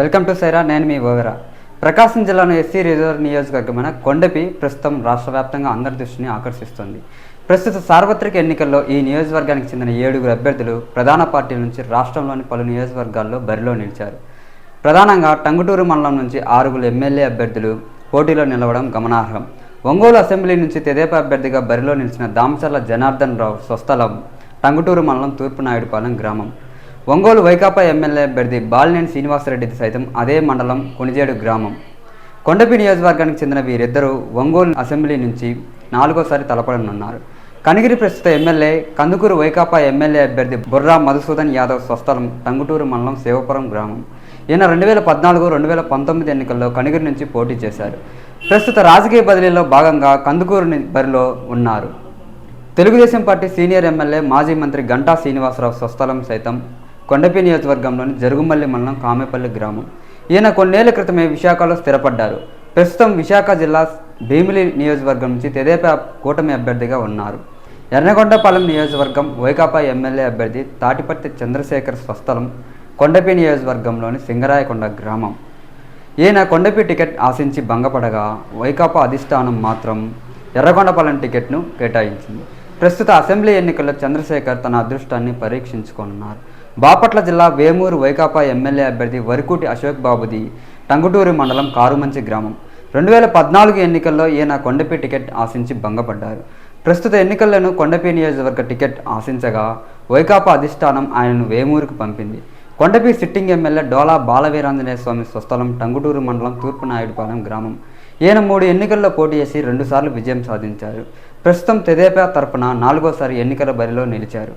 Welcome to Sye Raa. నేను మీ ఓవెరా. ప్రకాశం జిల్లాలో SC reserve నియోజకవర్గమైన Kondapi ప్రస్తుతం రాష్ట్ర వ్యాప్తంగా అందరి దృష్టిని ఆకర్షిస్తుంది. ప్రస్తుత సార్వత్రిక ఎన్నికల్లో ఈ నియోజకవర్గానికి చెందిన 7 అభ్యర్థులు ప్రధాన పార్టీల నుంచి రాష్ట్రంలోని పలు నియోజకవర్గాల్లో బరిలో నిలిచారు. ప్రధానంగా టంగుటూరు మండలం నుంచి 6 ఎమ్మెల్యే అభ్యర్థులు పోటీలో నిలవడం గమనార్హం. ఒంగోలు అసెంబ్లీ నుంచి తెదేపా అభ్యర్థిగా బరిలో నిలిచిన దామచర్ల జనార్దన్ రావు స్వస్థలం టంగుటూరు మండలం తూర్పునాయుడుపాలెం గ్రామం. ఒంగోలు వైకాపా ఎమ్మెల్యే అభ్యర్థి బాలినేని శ్రీనివాసరెడ్డిది సైతం అదే మండలం కొణిజేడు గ్రామం. కొండపి నియోజకవర్గానికి చెందిన వీరిద్దరూ ఒంగోలు అసెంబ్లీ నుంచి 4వసారి తలపడనున్నారు. కనిగిరి ప్రస్తుత ఎమ్మెల్యే, కందుకూరు వైకాపా ఎమ్మెల్యే అభ్యర్థి బుర్రా మధుసూదన్ యాదవ్ స్వస్థలం టంగుటూరు మండలం శివపురం గ్రామం. ఈయన 2014-2019 ఎన్నికల్లో కనిగిరి నుంచి పోటీ చేశారు. ప్రస్తుత రాజకీయ బదిలీలో భాగంగా కందుకూరు బరిలో ఉన్నారు. తెలుగుదేశం పార్టీ సీనియర్ ఎమ్మెల్యే, మాజీ మంత్రి గంటా శ్రీనివాసరావు స్వస్థలం సైతం కొండపి నియోజకవర్గంలోని జరుగుమల్లి మండలం కామేపల్లి గ్రామం. ఈయన కొన్నేళ్ల క్రితమే విశాఖలో స్థిరపడ్డారు. ప్రస్తుతం విశాఖ జిల్లా భీమిలి నియోజకవర్గం నుంచి తెదేపా కూటమి అభ్యర్థిగా ఉన్నారు. ఎర్రగొండపాలెం నియోజకవర్గం వైకాపా ఎమ్మెల్యే అభ్యర్థి తాటిపర్తి చంద్రశేఖర్ స్వస్థలం కొండపి నియోజకవర్గంలోని సింగరాయకొండ గ్రామం. ఈయన కొండపి టికెట్ ఆశించి భంగపడగా వైకాపా అధిష్టానం మాత్రం ఎర్రగొండపాలెం టికెట్ను కేటాయించింది. ప్రస్తుత అసెంబ్లీ ఎన్నికల్లో చంద్రశేఖర్ తన అదృష్టాన్ని పరీక్షించుకోనున్నారు. బాపట్ల జిల్లా వేమూరు వైకాపా ఎమ్మెల్యే అభ్యర్థి వరికూటి అశోక్ బాబుది టంగుటూరు మండలం కారుమంచి గ్రామం. 2014 ఎన్నికల్లో ఈయన కొండపి టికెట్ ఆశించి భంగపడ్డారు. ప్రస్తుత ఎన్నికల్లోనూ కొండపి నియోజకవర్గ టికెట్ ఆశించగా వైకాపా అధిష్టానం ఆయనను వేమూరుకు పంపింది. కొండపి సిట్టింగ్ ఎమ్మెల్యే డోలా బాలవీరాంజనేయ స్వామి స్వస్థలం టంగుటూరు మండలం తూర్పునాయుడుపాలెం గ్రామం. ఈయన 3 ఎన్నికల్లో పోటీ చేసి 2 సార్లు విజయం సాధించారు. ప్రస్తుతం తెదేపా తరపున 4వసారి ఎన్నికల బరిలో నిలిచారు.